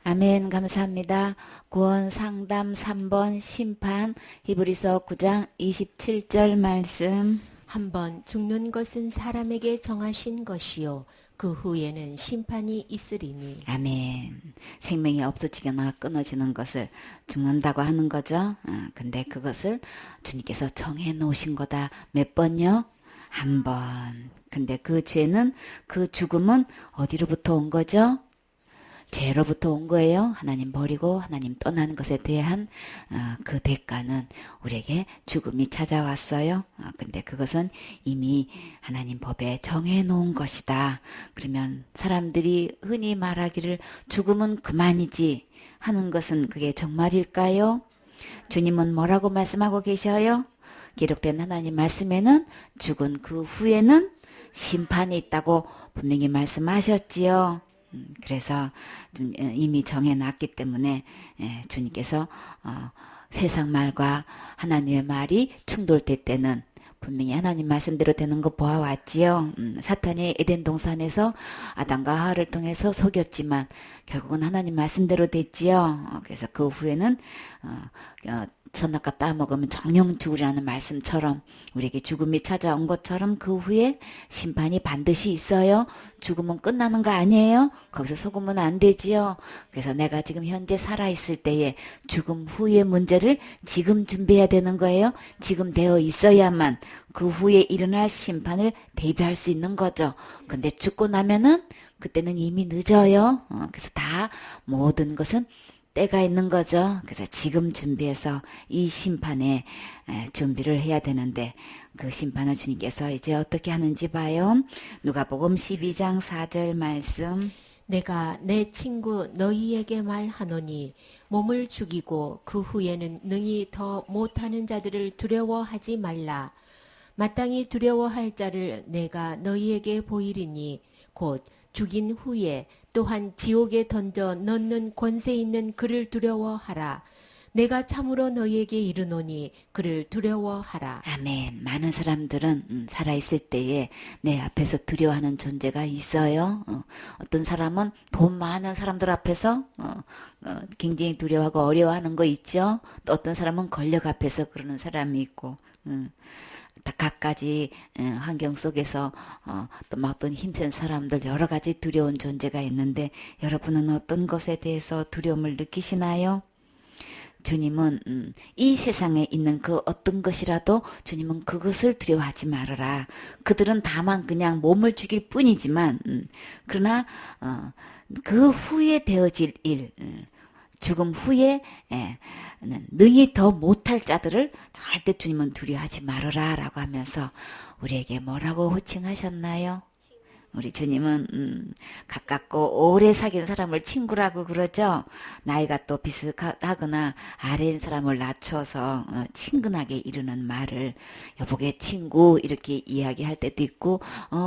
아멘. 감사합니다. 구원 상담 3번 심판 히브리서 9장 27절 말씀. 한번 죽는 것은 사람에게 정하신 것이요 그 후에는 심판이 있으리니. 아멘. 생명이 없어지거나 끊어지는 것을 죽는다고 하는 거죠. 근데 그것을 주님께서 정해 놓으신 거다. 몇 번요? 한 번. 근데 그 죄는, 그 죽음은 어디로부터 온 거죠? 죄로부터 온 거예요. 하나님 버리고 하나님 떠난 것에 대한 그 대가는 우리에게 죽음이 찾아왔어요. 근데 그것은 이미 하나님 법에 정해 놓은 것이다. 그러면 사람들이 흔히 말하기를 죽음은 그만이지 하는 것은 그게 정말일까요? 주님은 뭐라고 말씀하고 계셔요? 기록된 하나님 말씀에는 죽은 그 후에는 심판이 있다고 분명히 말씀하셨지요. 그래서 이미 정해놨기 때문에 주님께서 세상 말과 하나님의 말이 충돌될 때는 분명히 하나님 말씀대로 되는 거 보아왔지요. 사탄이 에덴 동산에서 아담과 하와를 통해서 속였지만 결국은 하나님 말씀대로 됐지요. 그래서 그 후에는 선악과 따먹으면 정령 죽으라는 말씀처럼 우리에게 죽음이 찾아온 것처럼 그 후에 심판이 반드시 있어요. 죽음은 끝나는 거 아니에요? 거기서 속으면 안 되지요. 그래서 내가 지금 현재 살아있을 때에 죽음 후의 문제를 지금 준비해야 되는 거예요. 지금 되어 있어야만 그 후에 일어날 심판을 대비할 수 있는 거죠. 근데 죽고 나면은 그때는 이미 늦어요. 그래서 다 모든 것은 때가 있는 거죠. 그래서 지금 준비해서 이 심판에 준비를 해야 되는데 그 심판을 주님께서 이제 어떻게 하는지 봐요. 누가복음 12장 4절 말씀. 내가 내 친구 너희에게 말하노니 몸을 죽이고 그 후에는 능히 더 못하는 자들을 두려워하지 말라. 마땅히 두려워할 자를 내가 너희에게 보이리니 곧 죽인 후에 또한 지옥에 던져 넣는 권세 있는 그를 두려워하라. 내가 참으로 너희에게 이르노니 그를 두려워하라. 아멘. 많은 사람들은 살아있을 때에 내 앞에서 두려워하는 존재가 있어요. 어떤 사람은 돈 많은 사람들 앞에서 굉장히 두려워하고 어려워하는 거 있죠. 또 어떤 사람은 권력 앞에서 그러는 사람이 있고 다 각가지 환경 속에서 또 막 어떤 힘센 사람들 여러 가지 두려운 존재가 있는데 여러분은 어떤 것에 대해서 두려움을 느끼시나요? 주님은 이 세상에 있는 그 어떤 것이라도 주님은 그것을 두려워하지 말아라. 그들은 다만 그냥 몸을 죽일 뿐이지만 그러나 그 후에 되어질 일 죽음 후에 능히 더 못할 자들을 절대 주님은 두려워하지 말아라 라고 하면서 우리에게 뭐라고 호칭하셨나요? 우리 주님은 가깝고 오래 사귄 사람을 친구라고 그러죠. 나이가 또 비슷하거나 아래인 사람을 낮춰서 친근하게 이르는 말을 여보게 친구 이렇게 이야기할 때도 있고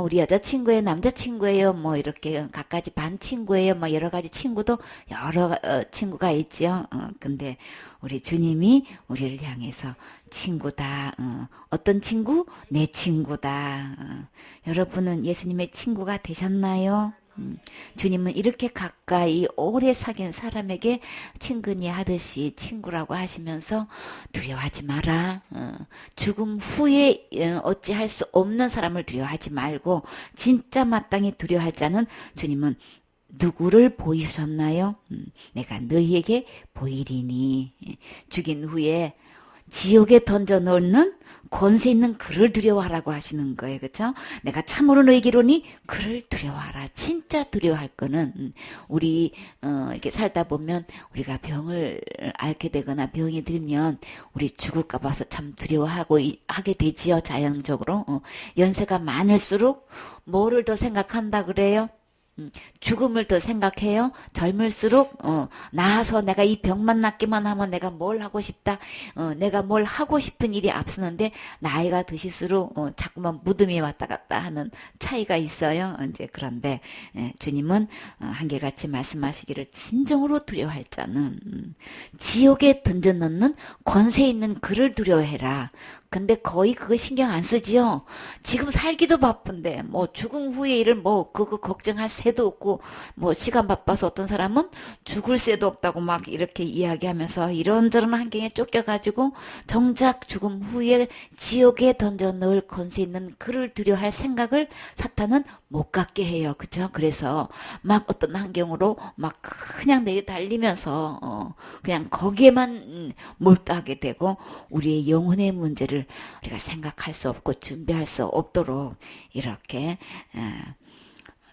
우리 여자친구예요 남자친구예요 뭐 이렇게 각가지 반 친구예요 뭐 여러 가지 친구도 여러 친구가 있죠. 근데 우리 주님이 우리를 향해서 친구다. 어떤 친구? 내 친구다. 여러분은 예수님의 친구가 되셨나요? 주님은 이렇게 가까이 오래 사귄 사람에게 친근히 하듯이 친구라고 하시면서 두려워하지 마라. 죽음 후에 어찌할 수 없는 사람을 두려워하지 말고 진짜 마땅히 두려워할 자는 주님은 누구를 보이셨나요? 내가 너희에게 보이리니. 죽인 후에 지옥에 던져 놓는 권세 있는 그를 두려워하라고 하시는 거예요. 그렇죠? 내가 참으로 너희에게로니 그를 두려워하라. 진짜 두려워할 거는 우리 이렇게 살다 보면 우리가 병을 앓게 되거나 병이 들면 우리 죽을까 봐서 참 두려워하고 하게 되지요. 자연적으로. 연세가 많을수록 뭐를 더 생각한다 그래요? 죽음을 더 생각해요. 젊을수록 나아서 내가 이 병만 낫기만 하면 내가 뭘 하고 싶다. 내가 뭘 하고 싶은 일이 앞서는데 나이가 드실수록 자꾸만 무덤이 왔다 갔다 하는 차이가 있어요. 이제 그런데 주님은 한결같이 말씀하시기를 진정으로 두려워할 자는 지옥에 던져 넣는 권세 있는 그를 두려워해라. 근데 거의 그거 신경 안 쓰지요. 지금 살기도 바쁜데 뭐 죽음 후의 일을 뭐 그거 걱정할 새도 없고 뭐 시간 바빠서 어떤 사람은 죽을 새도 없다고 막 이렇게 이야기하면서 이런저런 환경에 쫓겨가지고 정작 죽음 후에 지옥에 던져 넣을 권세 있는 그를 두려워할 생각을 사탄은 못 갖게 해요. 그죠? 그래서 막 어떤 환경으로 막 그냥 내달리면서 그냥 거기에만 몰두하게 되고 우리의 영혼의 문제를 우리가 생각할 수 없고 준비할 수 없도록 이렇게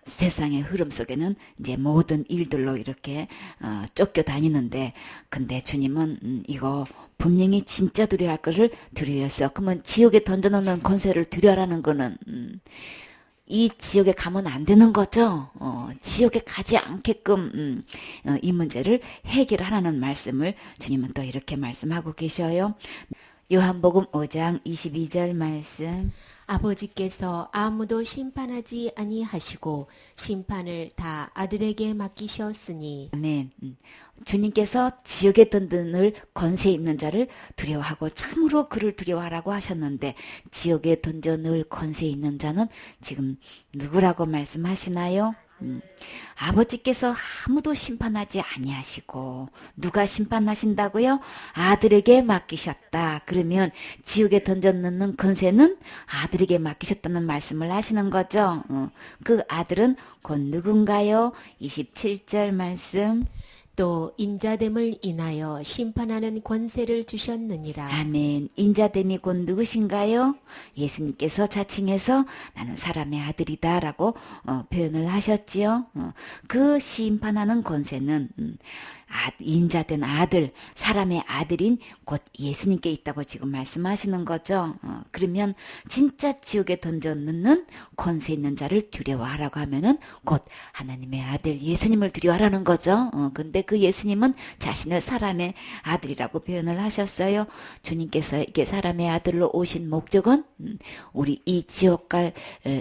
세상의 흐름 속에는 이제 모든 일들로 이렇게 쫓겨다니는데 근데 주님은 이거 분명히 진짜 두려워할 거를 두려워했어요. 그러면 지옥에 던져놓는 권세를 두려워하라는 거는 이 지옥에 가면 안 되는 거죠. 지옥에 가지 않게끔 이 문제를 해결하라는 말씀을 주님은 또 이렇게 말씀하고 계셔요. 요한복음 5장 22절 말씀. 아버지께서 아무도 심판하지 아니하시고 심판을 다 아들에게 맡기셨으니. 아멘. 주님께서 지옥에 던져넣을 권세 있는 자를 두려워하고 참으로 그를 두려워하라고 하셨는데 지옥에 던져넣을 권세 있는 자는 지금 누구라고 말씀하시나요? 아버지께서 아무도 심판하지 아니하시고 누가 심판하신다고요? 아들에게 맡기셨다. 그러면 지옥에 던져넣는 권세는 아들에게 맡기셨다는 말씀을 하시는 거죠. 그 아들은 곧 누군가요? 27절 말씀. 또 인자됨을 인하여 심판하는 권세를 주셨느니라. 아멘. 인자됨이 곧 누구신가요? 예수님께서 자칭해서 나는 사람의 아들이다 라고 표현을 하셨지요. 그 심판하는 권세는 인자된 아들, 사람의 아들인 곧 예수님께 있다고 지금 말씀하시는 거죠. 그러면 진짜 지옥에 던져 넣는 권세 있는 자를 두려워하라고 하면은 곧 하나님의 아들 예수님을 두려워하라는 거죠. 근데 그 예수님은 자신을 사람의 아들이라고 표현을 하셨어요. 주님께서 이게 사람의 아들로 오신 목적은 우리 이 지옥 갈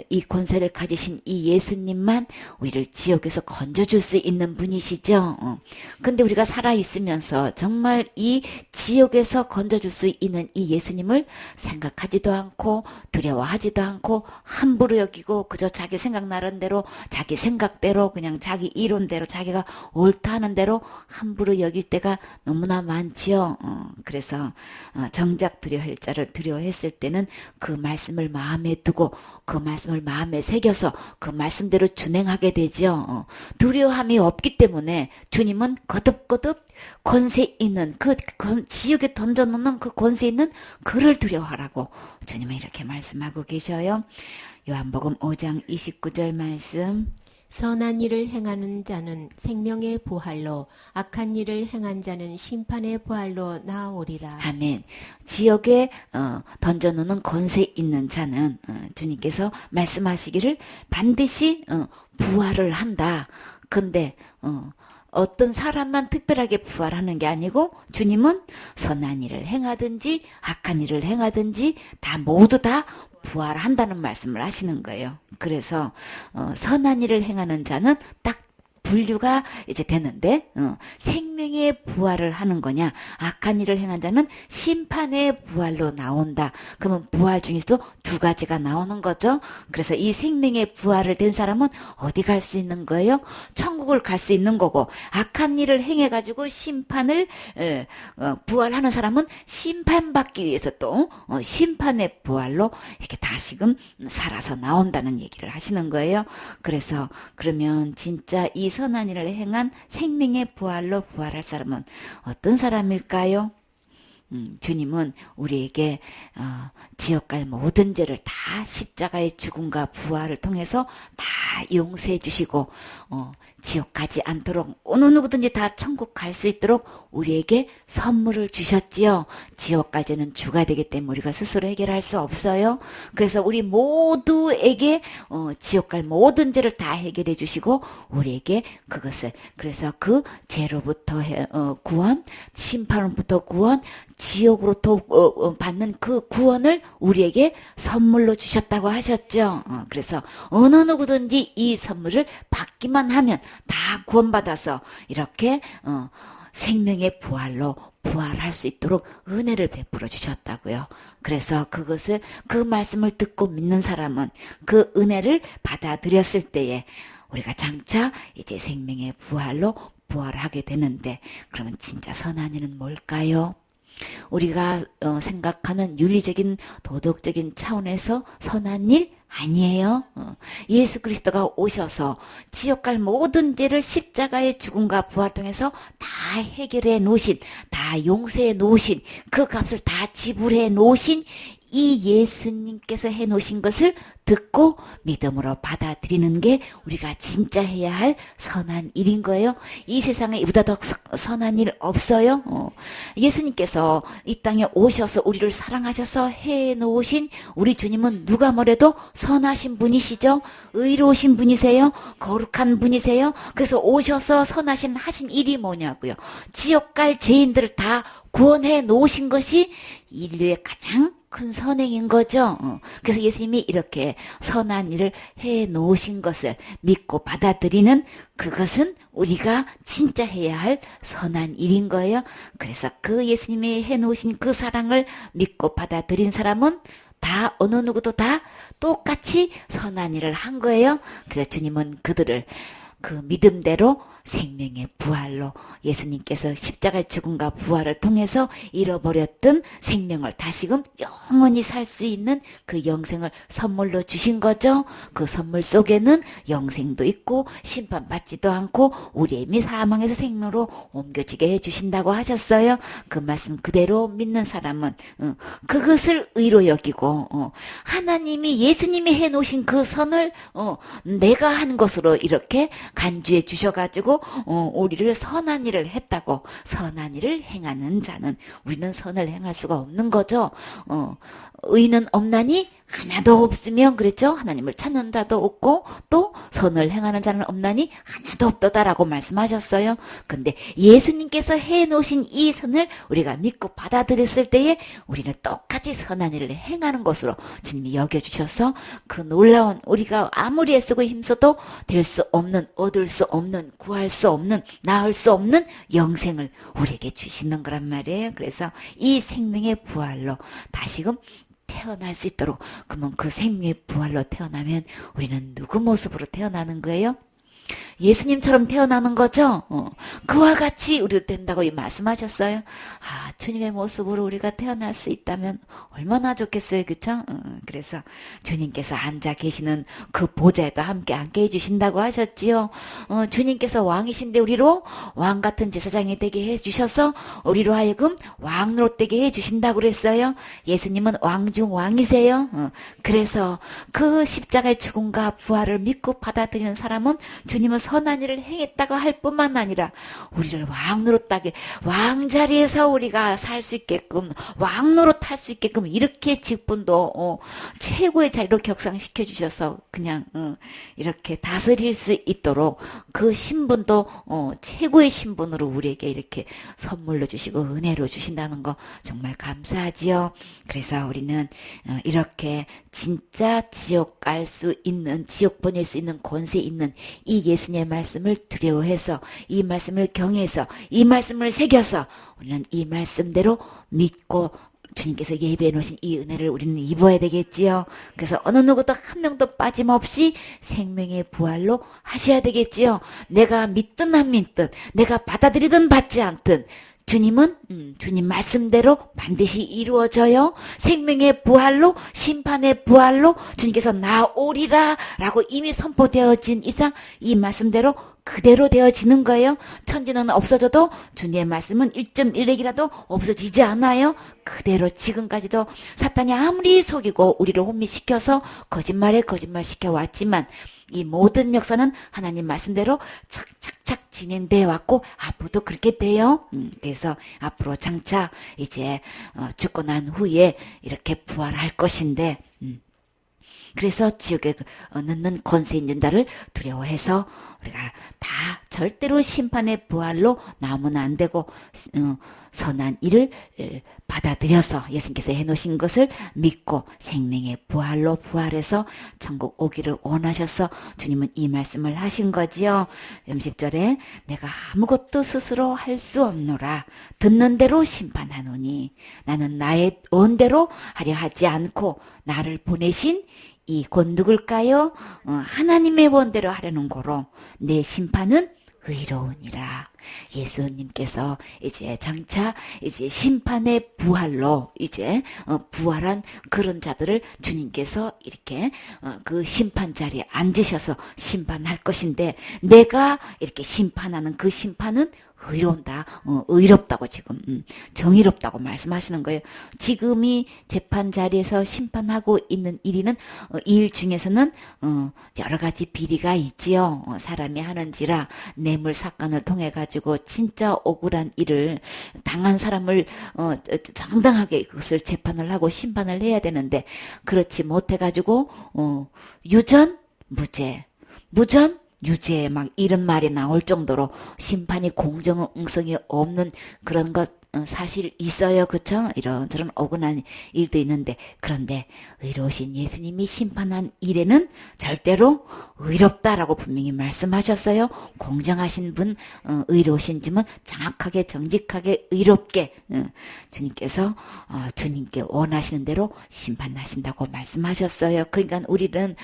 이 권세를 가지신 이 예수님만 우리를 지옥에서 건져줄 수 있는 분이시죠. 근데 우리가 살아있으면서 정말 이 지옥에서 건져줄 수 있는 이 예수님을 생각하지도 않고 두려워하지도 않고 함부로 여기고 그저 자기 생각 나름대로 자기 생각대로 그냥 자기 이론대로 자기가 옳다 하는 대로 함부로 여길 때가 너무나 많지요. 그래서 정작 두려워할 자를 두려워했을 때는 그 말씀을 마음에 두고 그 말씀을 마음에 새겨서 그 말씀대로 준행하게 되죠. 두려움이 없기 때문에 주님은 거듭거듭 권세 있는 그 지옥에 던져놓는 그 권세 있는 그를 두려워하라고 주님은 이렇게 말씀하고 계셔요. 요한복음 5장 29절 말씀. 선한 일을 행하는 자는 생명의 부활로 악한 일을 행한 자는 심판의 부활로 나아오리라. 아멘. 지옥에 던져놓는 권세 있는 자는 주님께서 말씀하시기를 반드시 부활을 한다. 근데 어떤 사람만 특별하게 부활하는 게 아니고 주님은 선한 일을 행하든지 악한 일을 행하든지 다 모두 다 부활한다는 말씀을 하시는 거예요. 그래서 선한 일을 행하는 자는 딱 분류가 이제 되는데 생명의 부활을 하는 거냐 악한 일을 행한 자는 심판의 부활로 나온다. 그러면 부활 중에서도 두 가지가 나오는 거죠. 그래서 이 생명의 부활을 된 사람은 어디 갈 수 있는 거예요? 천국을 갈 수 있는 거고 악한 일을 행해가지고 심판을 부활하는 사람은 심판받기 위해서 또 심판의 부활로 이렇게 다시금 살아서 나온다는 얘기를 하시는 거예요. 그래서 그러면 진짜 이 선한 일을 행한 생명의 부활로 부활할 사람은 어떤 사람일까요? 주님은 우리에게 지옥 갈 모든 죄를 다 십자가의 죽음과 부활을 통해서 다 용서해 주시고 지옥 가지 않도록 어느 누구든지 다 천국 갈 수 있도록 우리에게 선물을 주셨지요. 지옥 갈 죄는 주가 되기 때문에 우리가 스스로 해결할 수 없어요. 그래서 우리 모두에게 지옥 갈 모든 죄를 다 해결해 주시고 우리에게 그것을 그래서 그 죄로부터 구원, 심판으로부터 구원, 지옥으로부터 받는 그 구원을 우리에게 선물로 주셨다고 하셨죠. 그래서 어느 누구든지 이 선물을 받기만 하면 다 구원받아서 이렇게 생명의 부활로 부활할 수 있도록 은혜를 베풀어 주셨다고요. 그래서 그것을 그 말씀을 듣고 믿는 사람은 그 은혜를 받아들였을 때에 우리가 장차 이제 생명의 부활로 부활하게 되는데 그러면 진짜 선한 일은 뭘까요? 우리가 생각하는 윤리적인 도덕적인 차원에서 선한 일 아니에요. 예수 그리스도가 오셔서 지옥 갈 모든 죄를 십자가의 죽음과 부활 통해서 다 해결해 놓으신, 다 용서해 놓으신, 그 값을 다 지불해 놓으신 이 예수님께서 해 놓으신 것을 듣고 믿음으로 받아들이는 게 우리가 진짜 해야 할 선한 일인 거예요. 이 세상에 이보다 더 선한 일 없어요. 예수님께서 이 땅에 오셔서 우리를 사랑하셔서 해 놓으신 우리 주님은 누가 뭐래도 선하신 분이시죠. 의로우신 분이세요. 거룩한 분이세요. 그래서 오셔서 하신 일이 뭐냐고요. 지옥 갈 죄인들을 다 구원해 놓으신 것이 인류의 가장 큰 선행인 거죠. 그래서 예수님이 이렇게 선한 일을 해 놓으신 것을 믿고 받아들이는 그것은 우리가 진짜 해야 할 선한 일인 거예요. 그래서 그 예수님이 해 놓으신 그 사랑을 믿고 받아들인 사람은 다 어느 누구도 다 똑같이 선한 일을 한 거예요. 그래서 주님은 그들을 그 믿음대로 생명의 부활로 예수님께서 십자가의 죽음과 부활을 통해서 잃어버렸던 생명을 다시금 영원히 살 수 있는 그 영생을 선물로 주신 거죠. 그 선물 속에는 영생도 있고 심판받지도 않고 우리의 이미 사망에서 생명으로 옮겨지게 해주신다고 하셨어요. 그 말씀 그대로 믿는 사람은 그것을 의로 여기고 하나님이 예수님이 해놓으신 그 선을 내가 한 것으로 이렇게 간주해 주셔가지고 우리를 선한 일을 했다고 선한 일을 행하는 자는 우리는 선을 행할 수가 없는 거죠. 의는 없나니 하나도 없으면 그랬죠. 하나님을 찾는 자도 없고 또 선을 행하는 자는 없나니 하나도 없도다라고 말씀하셨어요. 근데 예수님께서 해놓으신 이 선을 우리가 믿고 받아들였을 때에 우리는 똑같이 선한 일을 행하는 것으로 주님이 여겨주셔서 그 놀라운 우리가 아무리 애쓰고 힘써도 될 수 없는, 얻을 수 없는, 구할 수 없는, 나을 수 없는 영생을 우리에게 주시는 거란 말이에요. 그래서 이 생명의 부활로 다시금 태어날 수 있도록 그러면 그 생명의 부활로 태어나면 우리는 누구 모습으로 태어나는 거예요? 예수님처럼 태어나는 거죠. 그와 같이 우리도 된다고 말씀하셨어요. 주님의 모습으로 우리가 태어날 수 있다면 얼마나 좋겠어요. 그쵸? 그래서 주님께서 앉아 계시는 그 보좌에도 함께 앉게 해주신다고 하셨지요. 주님께서 왕이신데 우리로 왕 같은 제사장이 되게 해주셔서 우리로 하여금 왕 노릇되게 해주신다고 그랬어요. 예수님은 왕 중 왕이세요. 그래서 그 십자가의 죽음과 부활을 믿고 받아들이는 사람은 주님은 선한 일을 행했다고 할 뿐만 아니라 우리를 왕 노릇하게 왕자리에서 우리가 살 수 있게끔 왕 노릇할 수 있게끔 이렇게 직분도 최고의 자리로 격상시켜 주셔서 그냥 이렇게 다스릴 수 있도록 그 신분도 최고의 신분으로 우리에게 이렇게 선물로 주시고 은혜로 주신다는 거 정말 감사하지요. 그래서 우리는 이렇게 진짜 지옥 갈 수 있는 지옥 보낼 수 있는 권세 있는 이 예수님의 말씀을 두려워해서 이 말씀을 경외해서 이 말씀을 새겨서 우리는 이 말씀대로 믿고 주님께서 예배해 놓으신 이 은혜를 우리는 입어야 되겠지요. 그래서 어느 누구도 한 명도 빠짐없이 생명의 부활로 하셔야 되겠지요. 내가 믿든 안 믿든 내가 받아들이든 받지 않든 주님은 주님 말씀대로 반드시 이루어져요. 생명의 부활로 심판의 부활로 주님께서 나오리라 라고 이미 선포되어진 이상 이 말씀대로 그대로 되어지는 거예요. 천지는 없어져도 주님의 말씀은 1.1핵이라도 없어지지 않아요. 그대로 지금까지도 사탄이 아무리 속이고 우리를 혼미시켜서 거짓말에 거짓말 시켜왔지만 이 모든 역사는 하나님 말씀대로 착착착 진행되어 왔고 앞으로도 그렇게 돼요. 그래서 앞으로 장차 이제 죽고 난 후에 이렇게 부활할 것인데 그래서 지옥에 넣는 권세 있는 자를 두려워해서 우리가 다 절대로 심판의 부활로 나오면 안 되고 선한 일을 받아들여서 예수님께서 해놓으신 것을 믿고 생명의 부활로 부활해서 천국 오기를 원하셔서 주님은 이 말씀을 하신 거지요. 10절에 내가 아무것도 스스로 할 수 없노라. 듣는 대로 심판하노니 나는 나의 원대로 하려 하지 않고 나를 보내신 이 곧 누굴까요? 하나님의 원대로 하려는 거로 내 심판은 의로우니라. 예수님께서 이제 장차 이제 심판의 부활로 이제 부활한 그런 자들을 주님께서 이렇게 그 심판 자리에 앉으셔서 심판할 것인데 내가 이렇게 심판하는 그 심판은 의로운다, 의롭다고 지금 정의롭다고 말씀하시는 거예요. 지금이 재판 자리에서 심판하고 있는 일은 일 중에서는 여러 가지 비리가 있지요. 사람이 하는지라 뇌물 사건을 통해 가지고 진짜 억울한 일을 당한 사람을 정당하게 그것을 재판을 하고 심판을 해야 되는데 그렇지 못해 가지고 유전 무전 유죄 막 이런 말이 나올 정도로 심판이 공정성이 없는 그런 것 사실 있어요. 그쵸? 이런저런 억울한 일도 있는데 그런데 의로우신 예수님이 심판한 일에는 절대로 의롭다라고 분명히 말씀하셨어요. 공정하신 분, 의로우신 분은 정확하게 정직하게 의롭게 주님께서 주님께 원하시는 대로 심판하신다고 말씀하셨어요. 그러니까 우리는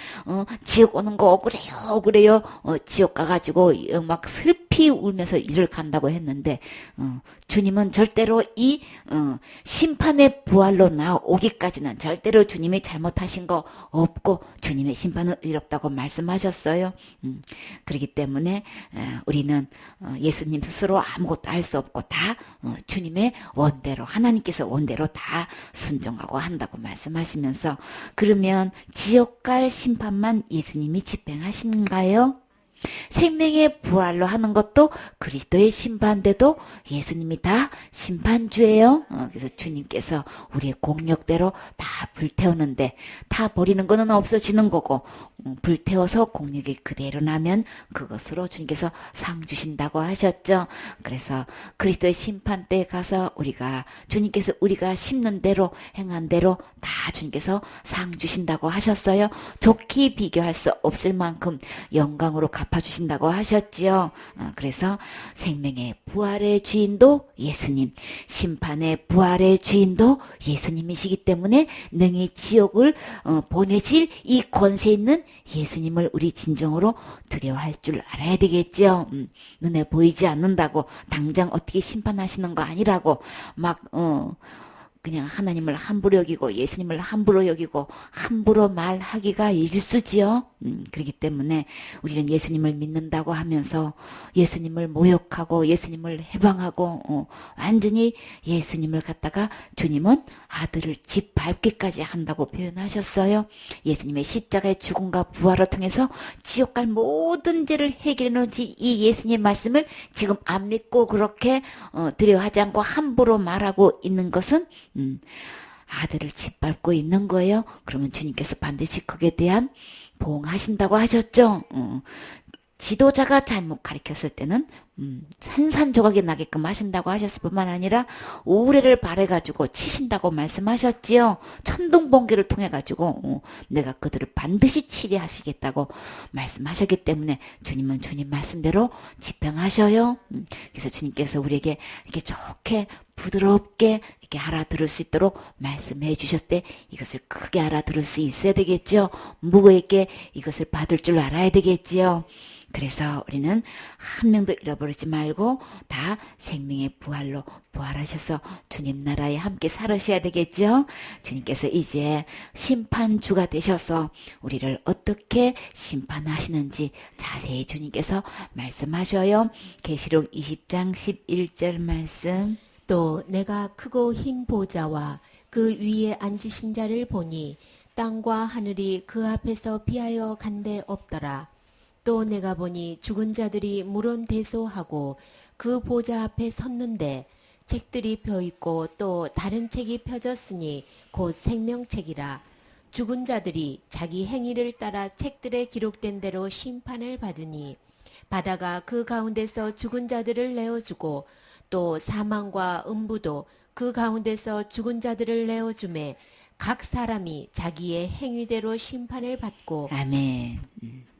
지옥 오는 거 억울해요. 지옥 가가지고 막 슬피 울면서 일을 간다고 했는데 주님은 절대로 이 심판의 부활로 나오기까지는 절대로 주님이 잘못하신 거 없고 주님의 심판은 의롭다고 말씀하셨어요. 그렇기 때문에 우리는 예수님 스스로 아무것도 할 수 없고 다 주님의 원대로 하나님께서 원대로 다 순종하고 한다고 말씀하시면서 그러면 지옥 갈 심판만 예수님이 집행하신가요? 생명의 부활로 하는 것도 그리스도의 심판대도 예수님이 다 심판주예요. 그래서 주님께서 우리의 공력대로 다 불태우는데 다 버리는 거는 없어지는 거고 불태워서 공력이 그대로 나면 그것으로 주님께서 상 주신다고 하셨죠. 그래서 그리스도의 심판대에 가서 주님께서 우리가 심는 대로 행한 대로 다 주님께서 상 주신다고 하셨어요. 좋게 비교할 수 없을 만큼 영광으로 갚아주신다고 하셨지요. 그래서 생명의 부활의 주인도 예수님, 심판의 부활의 주인도 예수님이시기 때문에 능히 지옥을 보내실 이 권세 있는 예수님을 우리 진정으로 두려워할 줄 알아야 되겠죠. 눈에 보이지 않는다고 당장 어떻게 심판하시는 거 아니라고 막 그냥 하나님을 함부로 여기고 예수님을 함부로 여기고 함부로 말하기가 일수지요. 그렇기 때문에 우리는 예수님을 믿는다고 하면서 예수님을 모욕하고 예수님을 해방하고 완전히 예수님을 갖다가 주님은 아들을 짓밟기까지 한다고 표현하셨어요. 예수님의 십자가의 죽음과 부활을 통해서 지옥 갈 모든 죄를 해결해 놓은 이 예수님의 말씀을 지금 안 믿고 그렇게 두려워하지 않고 함부로 말하고 있는 것은 아들을 짓밟고 있는 거예요. 그러면 주님께서 반드시 그에 대한 보응하신다고 하셨죠. 지도자가 잘못 가르쳤을 때는 산산조각이 나게끔 하신다고 하셨을 뿐만 아니라 우레를 바래가지고 치신다고 말씀하셨지요. 천둥번개를 통해가지고 내가 그들을 반드시 치리하시겠다고 말씀하셨기 때문에 주님은 주님 말씀대로 집행하셔요. 그래서 주님께서 우리에게 이렇게 좋게 부드럽게 이렇게 알아들을 수 있도록 말씀해 주셨을 때 이것을 크게 알아들을 수 있어야 되겠죠. 무거게 이것을 받을 줄 알아야 되겠지요. 그래서 우리는 한 명도 잃어버리지 말고 다 생명의 부활로 부활하셔서 주님 나라에 함께 살으셔야 되겠죠. 주님께서 이제 심판주가 되셔서 우리를 어떻게 심판하시는지 자세히 주님께서 말씀하셔요. 계시록 20장 11절 말씀. 또 내가 크고 흰 보좌와 그 위에 앉으신 자를 보니 땅과 하늘이 그 앞에서 피하여 간데 없더라. 또 내가 보니 죽은 자들이 물론대소하고 그 보좌 앞에 섰는데 책들이 펴있고 또 다른 책이 펴졌으니 곧 생명책이라. 죽은 자들이 자기 행위를 따라 책들에 기록된 대로 심판을 받으니 바다가 그 가운데서 죽은 자들을 내어주고 또 사망과 음부도 그 가운데서 죽은 자들을 내어주매 각 사람이 자기의 행위대로 심판을 받고 아멘.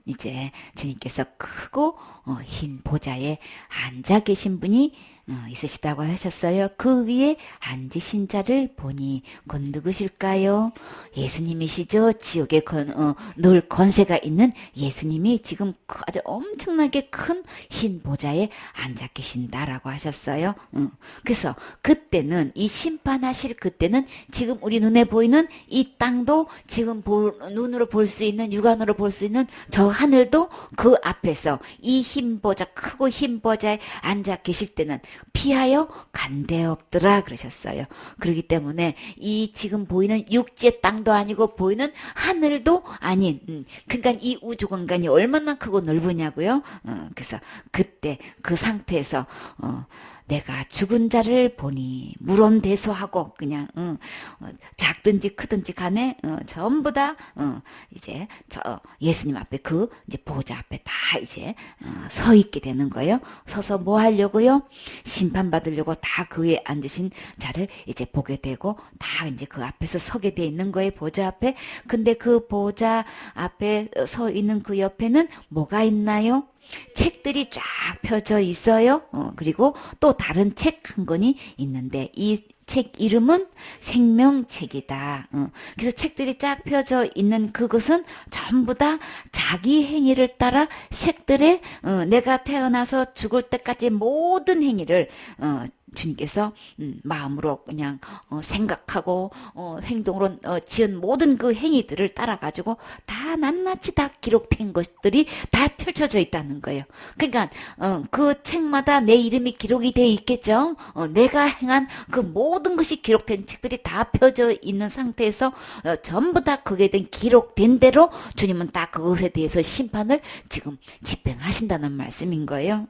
이제 주님께서 크고 흰 보좌에 앉아 계신 분이 있으시다고 하셨어요. 그 위에 앉으신 자를 보니 곧 누구실까요? 예수님이시죠. 지옥에 놓을 권세가 있는 예수님이 지금 아주 엄청나게 큰 흰 보좌에 앉아 계신다라고 하셨어요. 그래서 그때는 이 심판하실 그때는 지금 우리 눈에 보이는 이 땅도 지금 눈으로 볼 수 있는 육안으로 볼 수 있는 저 하늘도 그 앞에서 이 흰 보좌 크고 흰 보좌에 앉아 계실 때는 피하여 간데 없더라 그러셨어요. 그렇기 때문에 이 지금 보이는 육지의 땅도 아니고 보이는 하늘도 아닌 그러니까 이 우주 공간이 얼마나 크고 넓으냐고요. 그래서 그때 그 상태에서 내가 죽은 자를 보니 물론대소하고 그냥 작든지 크든지 간에 전부 다 이제 저 예수님 앞에 그 이제 보좌 앞에 다 이제 서 있게 되는 거예요. 서서 뭐 하려고요? 심판 받으려고 다 그 위에 앉으신 자를 이제 보게 되고 다 이제 그 앞에서 서게 돼 있는 거예요. 보좌 앞에. 근데 그 보좌 앞에 서 있는 그 옆에는 뭐가 있나요? 책들이 쫙 펴져 있어요. 그리고 또 다른 책 한 권이 있는데 이 책 이름은 생명책이다. 그래서 책들이 쫙 펴져 있는 그것은 전부 다 자기 행위를 따라 책들에 내가 태어나서 죽을 때까지 모든 행위를 주님께서 마음으로 그냥 생각하고 행동으로 지은 모든 그 행위들을 따라가지고 다 낱낱이 다 기록된 것들이 다 펼쳐져 있다는 거예요. 그러니까 그 책마다 내 이름이 기록이 돼 있겠죠. 내가 행한 그 모든 것이 기록된 책들이 다 펴져 있는 상태에서 전부 다 그게 된 기록된 대로 주님은 딱 그것에 대해서 심판을 지금 집행하신다는 말씀인 거예요.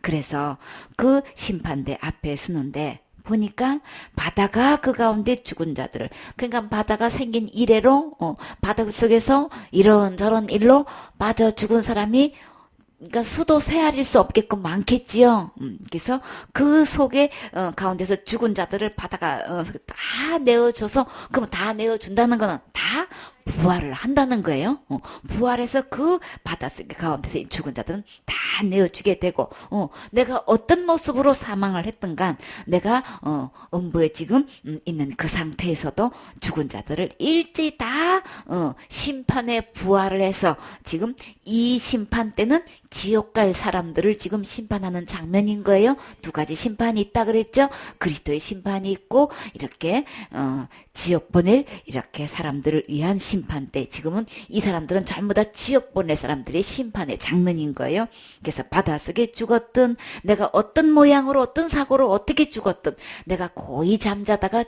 그래서 그 심판대 앞에 서는데 보니까 바다가 그 가운데 죽은 자들을 그러니까 바다가 생긴 이래로 바다 속에서 이런저런 일로 빠져 죽은 사람이 그러니까 수도 세알일 수 없게끔 많겠지요. 그래서 그 속에 가운데서 죽은 자들을 바다가 다 내어줘서 그러면 다 내어준다는 거는 다 부활을 한다는 거예요. 부활해서 그 바닷속에 가운데서 죽은 자들은 다 내어주게 되고 내가 어떤 모습으로 사망을 했던간 내가 음부에 지금 있는 그 상태에서도 죽은 자들을 일제히 다 심판에 부활을 해서 지금 이 심판 때는 지옥 갈 사람들을 지금 심판하는 장면인 거예요. 두 가지 심판이 있다 그랬죠. 그리스도의 심판이 있고 이렇게 지옥 보낼 이렇게 사람들을 위한 심판 때 지금은 이 사람들은 전부 다 지옥 보낼 사람들의 심판의 장면인 거예요. 그래서 바닷속에 죽었든 내가 어떤 모양으로 어떤 사고로 어떻게 죽었든 내가 고이 잠자다가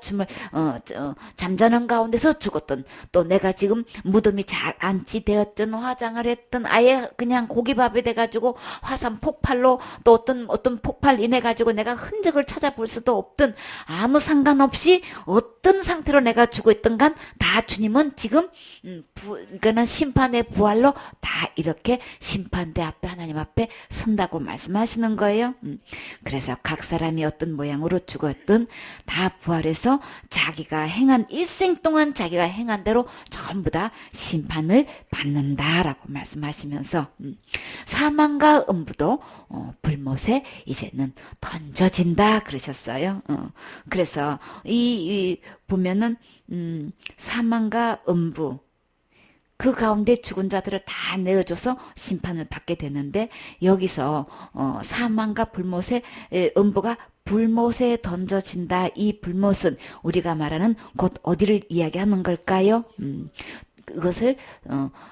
잠자는 가운데서 죽었든 또 내가 지금 무덤이 잘 안치되었든 화장을 했든 아예 그냥 고기밥이 돼가지고 화산 폭발로 또 어떤 폭발 인해 가지고 내가 흔적을 찾아볼 수도 없든 아무 상관없이 어떤 상태로 내가 죽어 있던 간 다 주님은 지금 그러니까는 심판의 부활로 다 이렇게 심판대 앞에 하나님 앞에 선다고 말씀하시는 거예요. 그래서 각 사람이 어떤 모양으로 죽었든 다 부활해서 자기가 행한 일생 동안 자기가 행한 대로 전부 다 심판을 받는다라고 말씀하시면서 사망과 음부도 불못에 이제는 던져진다 그러셨어요. 그래서 이 보면은 사망과 음부 그 가운데 죽은 자들을 다 내어줘서 심판을 받게 되는데 여기서 사망과 불못에 음부가 불못에 던져진다. 이 불못은 우리가 말하는 곧 어디를 이야기하는 걸까요? 그것을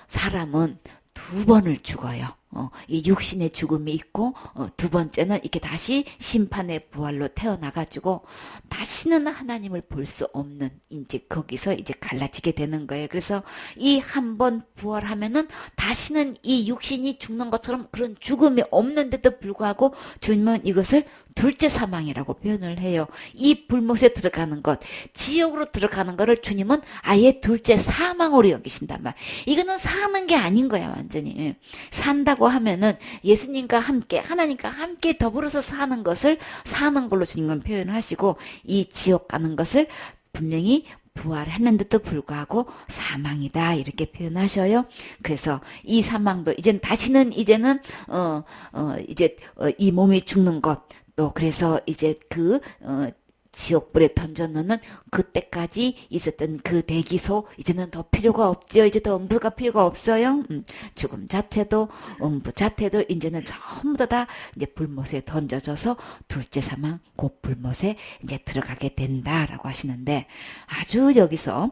사람은 두 번을 죽어요. 이 육신의 죽음이 있고 두 번째는 이렇게 다시 심판의 부활로 태어나가지고 다시는 하나님을 볼 수 없는 이제 거기서 이제 갈라지게 되는 거예요. 그래서 이 한 번 부활하면은 다시는 이 육신이 죽는 것처럼 그런 죽음이 없는데도 불구하고 주님은 이것을 둘째 사망이라고 표현을 해요. 이 불못에 들어가는 것, 지옥으로 들어가는 거를 주님은 아예 둘째 사망으로 여기신단 말. 이거는 사는 게 아닌 거야 완전히. 산다고 산다고 하면은 예수님과 함께 하나님과 함께 더불어서 사는 것을 사는 걸로 주님은 표현하시고 이 지옥 가는 것을 분명히 부활했는데도 불구하고 사망이다 이렇게 표현하셔요. 그래서 이 사망도 이제는 다시는 이제는 이 몸이 죽는 것 또 그래서 이제 지옥불에 던져놓는 그때까지 있었던 그 대기소 이제는 더 필요가 없죠. 이제 더 음부가 필요가 없어요. 죽음 자체도 음부 자체도 이제는 전부 다 이제 불못에 던져져서 둘째 사망 곧 불못에 이제 들어가게 된다라고 하시는데 아주 여기서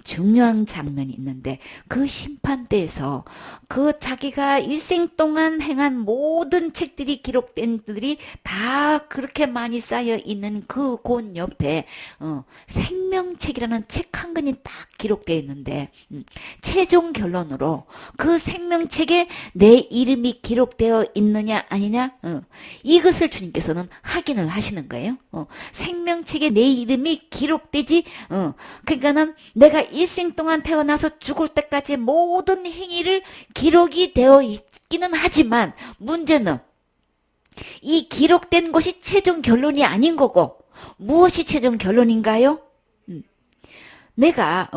중요한 장면이 있는데 그 심판대에서 그 자기가 일생 동안 행한 모든 책들이 기록된 들이 다 그렇게 많이 쌓여 있는 그곳 옆에 생명책이라는 책 한 권이 딱 기록되어 있는데 최종 결론으로 그 생명책에 내 이름이 기록되어 있느냐 아니냐 이것을 주님께서는 확인을 하시는 거예요. 생명책에 내 이름이 기록되지 그러니까는 내가 일생 동안 태어나서 죽을 때까지 모든 행위를 기록이 되어 있기는 하지만 문제는 이 기록된 것이 최종 결론이 아닌 거고 무엇이 최종 결론인가요? 내가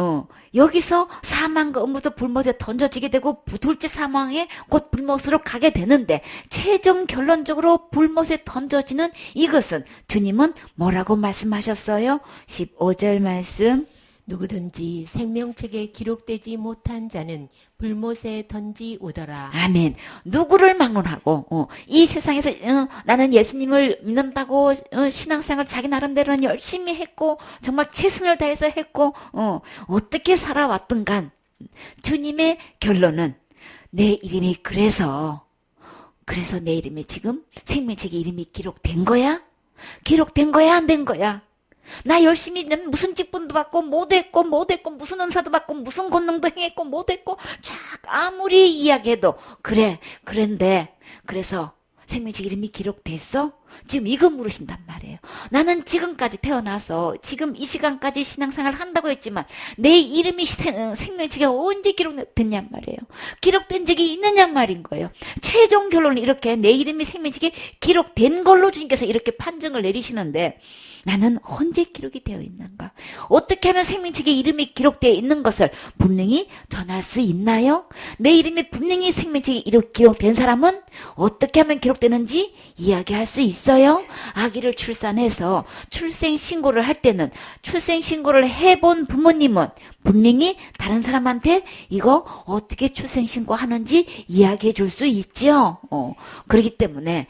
여기서 사망과 음부도 불못에 던져지게 되고 둘째 사망에 곧 불못으로 가게 되는데 최종 결론적으로 불못에 던져지는 이것은 주님은 뭐라고 말씀하셨어요? 15절 말씀 누구든지 생명책에 기록되지 못한 자는 불못에 던지오더라. 아멘. 누구를 막론하고 이 세상에서 나는 예수님을 믿는다고 신앙생활 자기 나름대로는 열심히 했고 정말 최선을 다해서 했고 어떻게 살아왔든 간 주님의 결론은 내 이름이 그래서 내 이름이 지금 생명책에 이름이 기록된 거야? 기록된 거야 안 된 거야? 나 열심히 무슨 직분도 받고 뭐도 했고 무슨 은사도 받고 무슨 권능도 행했고 뭐도 했고 쫙 아무리 이야기해도 그런데 그래서 생명책 이름이 기록됐어? 지금 이거 물으신단 말이에요. 나는 지금까지 태어나서 지금 이 시간까지 신앙생활을 한다고 했지만 내 이름이 생명책에 언제 기록됐냔 말이에요. 기록된 적이 있느냔 말인 거예요. 최종 결론은 이렇게 내 이름이 생명책에 기록된 걸로 주님께서 이렇게 판정을 내리시는데 나는 언제 기록이 되어 있는가? 어떻게 하면 생명책에 이름이 기록되어 있는 것을 분명히 전할 수 있나요? 내 이름이 분명히 생명책에 기록된 사람은 어떻게 하면 기록되는지 이야기할 수 있어요? 아기를 출산해서 출생신고를 할 때는 출생신고를 해본 부모님은 분명히 다른 사람한테 이거 어떻게 출생신고 하는지 이야기해 줄 수 있죠. 그렇기 때문에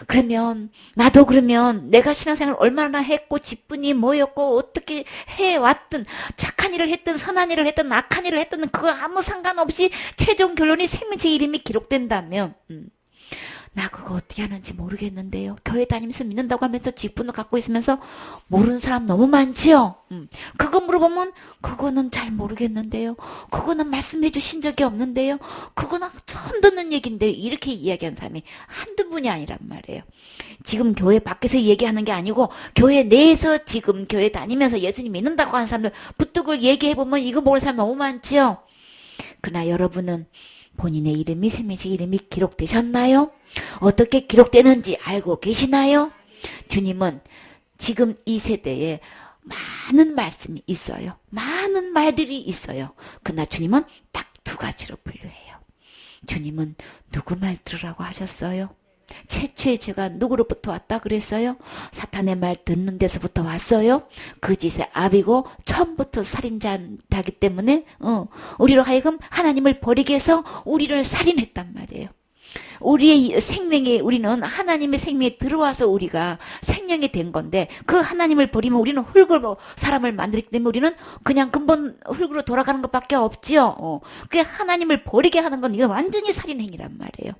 그러면 나도 그러면 내가 신앙생활 얼마나 했고 직분이 뭐였고 어떻게 해왔든 착한 일을 했든 선한 일을 했든 악한 일을 했든 그거 아무 상관없이 최종 결론이 생명책 이름이 기록된다면 나 그거 어떻게 하는지 모르겠는데요. 교회 다니면서 믿는다고 하면서 직분을 갖고 있으면서 모르는 사람 너무 많지요. 그거 물어보면 그거는 잘 모르겠는데요. 그거는 말씀해 주신 적이 없는데요. 그거는 처음 듣는 얘기인데 이렇게 이야기하는 사람이 한두 분이 아니란 말이에요. 지금 교회 밖에서 얘기하는 게 아니고 교회 내에서 지금 교회 다니면서 예수님 믿는다고 하는 사람들 부득을 얘기해보면 이거 모르는 사람 너무 많지요. 그러나 여러분은 본인의 이름이 생명책 이름이 기록되셨나요? 어떻게 기록되는지 알고 계시나요? 주님은 지금 이 세대에 많은 말씀이 있어요. 많은 말들이 있어요. 그러나 주님은 딱 두 가지로 분류해요. 주님은 누구 말 들으라고 하셨어요? 최초의 죄가 누구로부터 왔다 그랬어요? 사탄의 말 듣는 데서부터 왔어요? 그 짓의 압이고 처음부터 살인자이기 때문에 우리로 하여금 하나님을 버리게 해서 우리를 살인했단 말이에요. 우리의 생명에 우리는 하나님의 생명에 들어와서 우리가 생명이 된 건데 그 하나님을 버리면 우리는 흙으로 사람을 만들기 때문에 우리는 그냥 근본 흙으로 돌아가는 것밖에 없지요. 그 하나님을 버리게 하는 건 이거 완전히 살인행위란 말이에요.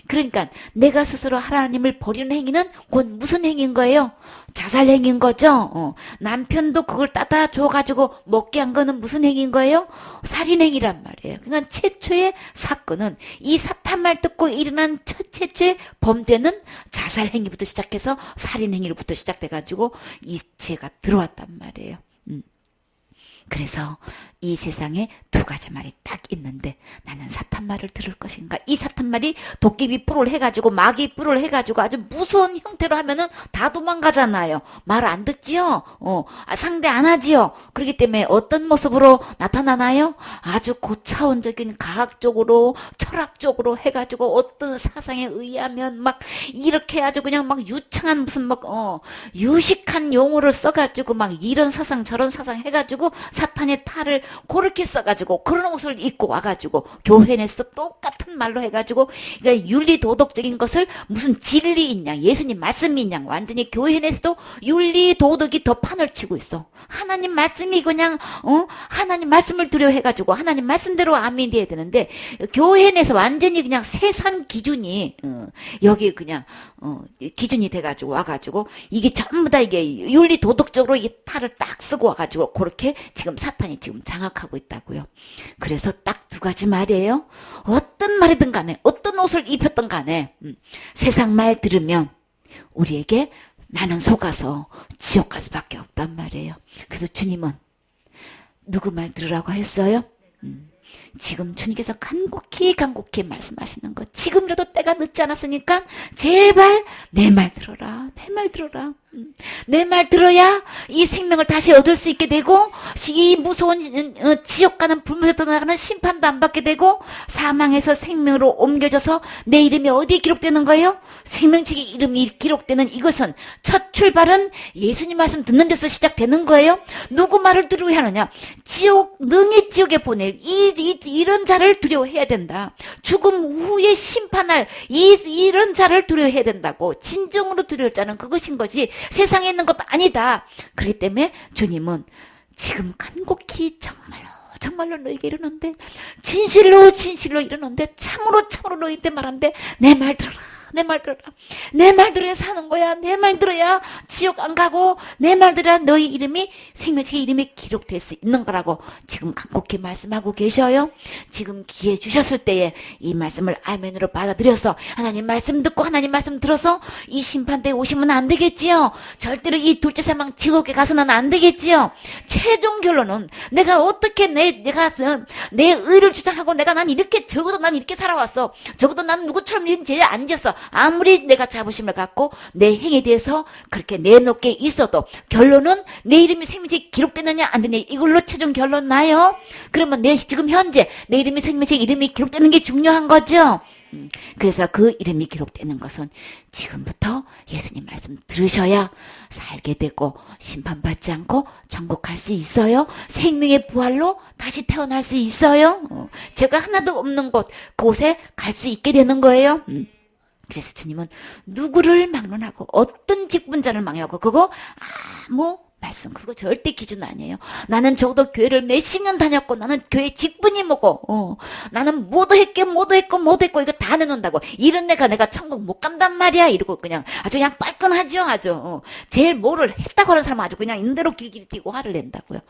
그러니까 내가 스스로 하나님을 버리는 행위는 곧 무슨 행위인 거예요? 자살행위인 거죠. 남편도 그걸 따다 줘가지고 먹게 한 거는 무슨 행위인 거예요? 살인행위란 말이에요. 그러니까 최초의 사건은 이 사탄 말 듣고 일어난 최초의 범죄는 자살행위부터 시작해서 살인행위로부터 시작돼가지고 이 죄가 들어왔단 말이에요. 그래서 이 세상에 두 가지 말이 딱 있는데 나는 사탄 말을 들을 것인가? 이 사탄 말이 도깨비 뿔을 해가지고 마귀 뿔을 해가지고 아주 무서운 형태로 하면은 다 도망가잖아요. 말 안 듣지요? 상대 안 하지요? 그렇기 때문에 어떤 모습으로 나타나나요? 아주 고차원적인 과학적으로 철학적으로 해가지고 어떤 사상에 의하면 막 이렇게 아주 그냥 막 유창한 무슨 막 유식한 용어를 써가지고 막 이런 사상 저런 사상 해가지고 사탄의 탈을 그렇게 써가지고 그런 옷을 입고 와가지고 교회 내서 똑같은 말로 해가지고 그러니까 윤리 도덕적인 것을 무슨 진리 있냐 예수님 말씀이 있냐 완전히 교회 내에서도 윤리 도덕이 더 판을 치고 있어. 하나님 말씀이 그냥 하나님 말씀을 두려워해가지고 하나님 말씀대로 아멘 돼야 되는데 교회 내에서 완전히 그냥 세상 기준이 여기 그냥 기준이 돼가지고 와가지고 이게 전부 다 이게 윤리 도덕적으로 이 탈을 딱 쓰고 와가지고 그렇게 지금 사탄이 지금 장악하고 있다고요. 그래서 딱 두 가지 말이에요. 어떤 말이든 간에 어떤 옷을 입혔든 간에 세상 말 들으면 우리에게 나는 속아서 지옥 갈 수밖에 없단 말이에요. 그래서 주님은 누구 말 들으라고 했어요? 지금 주님께서 간곡히 말씀하시는 것. 지금이라도 때가 늦지 않았으니까 제발 내 말 들어라. 내 말 들어라. 내 말 들어야 이 생명을 다시 얻을 수 있게 되고 이 무서운 지옥 가는 불못에 떠나가는 심판도 안 받게 되고 사망에서 생명으로 옮겨져서 내 이름이 어디에 기록되는 거예요? 생명책에 이름이 기록되는 이것은 첫 출발은 예수님 말씀 듣는 데서 시작되는 거예요. 누구 말을 두려워해야 하느냐? 지옥 능히 지옥에 보낼 이런 자를 두려워해야 된다. 죽음 후에 심판할 이런 자를 두려워해야 된다고. 진정으로 두려울 자는 그것인 거지 세상에 있는 것도 아니다. 그렇기 때문에 주님은 지금 간곡히 정말로 너에게 이르는데 진실로 이르는데 참으로 너희한테 말하는데 내 말 들어라. 내 말 들어라. 내 말 들어야 사는 거야. 내 말 들어야 지옥 안 가고 내 말 들어야 너희 이름이 생명책에 이름이 기록될 수 있는 거라고 지금 간곡히 말씀하고 계셔요. 지금 기회 주셨을 때에 이 말씀을 아멘으로 받아들여서 하나님 말씀 듣고 하나님 말씀 들어서 이 심판대에 오시면 안 되겠지요. 절대로 이 둘째 사망 지옥에 가서는 안 되겠지요. 최종 결론은 내가 어떻게 내가 내 의를 주장하고 난 이렇게 적어도 난 이렇게 살아왔어. 적어도 난 누구처럼 이런 죄를 안 지었어. 아무리 내가 자부심을 갖고 내 행위에 대해서 그렇게 내놓게 있어도 결론은 내 이름이 생명책에 기록되느냐 안 되느냐 이걸로 최종 결론 나요. 그러면 지금 현재 내 이름이 생명책에 이름이 기록되는 게 중요한 거죠. 그래서 그 이름이 기록되는 것은 지금부터 예수님 말씀 들으셔야 살게 되고 심판받지 않고 천국 갈 수 있어요. 생명의 부활로 다시 태어날 수 있어요. 죄가 하나도 없는 그곳에 갈 수 있게 되는 거예요. 그래서 주님은 누구를 막론하고 어떤 직분자를 막론하고 그거 아무 말씀 그거 절대 기준 아니에요. 나는 적어도 교회를 몇십 년 다녔고 나는 교회 직분이 뭐고 나는 뭐도 했고 이거 다 내놓는다고 이런 내가 천국 못 간단 말이야 이러고 그냥 아주 그냥 빨끈하죠. 아주 제일 뭐를 했다고 하는 사람은 아주 그냥 있는 대로 길길이 뛰고 화를 낸다고요.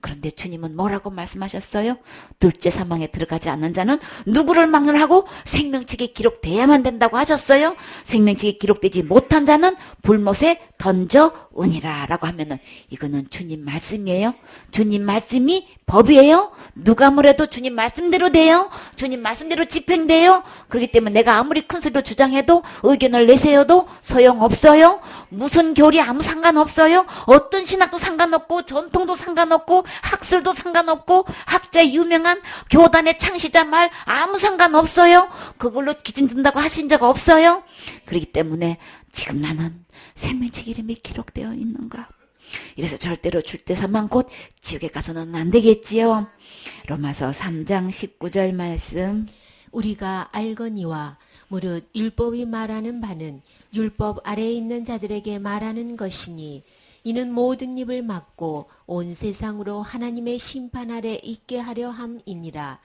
그런데 주님은 뭐라고 말씀하셨어요? 둘째 사망에 들어가지 않는 자는 누구를 막론하고 생명책에 기록돼야만 된다고 하셨어요. 생명책에 기록되지 못한 자는 불못에 던져오니라 라고 하면은 이거는 주님 말씀이에요. 주님 말씀이 법이에요. 누가 뭐래도 주님 말씀대로 돼요. 주님 말씀대로 집행돼요. 그렇기 때문에 내가 아무리 큰 소리로 주장해도 의견을 내세워도 소용없어요. 무슨 교리 아무 상관없어요. 어떤 신학도 상관없고 전통도 상관없고 학술도 상관없고 학자의 유명한 교단의 창시자 말 아무 상관없어요. 그걸로 기준 둔다고 하신 적 없어요. 그렇기 때문에 지금 나는 생명책 이름이 기록되어 있는가? 이래서 절대로 줄대 사망 곧 지옥에 가서는 안 되겠지요. 로마서 3장 19절 말씀. 우리가 알거니와 무릇 율법이 말하는 바는 율법 아래에 있는 자들에게 말하는 것이니 이는 모든 입을 막고 온 세상으로 하나님의 심판 아래 있게 하려 함이니라.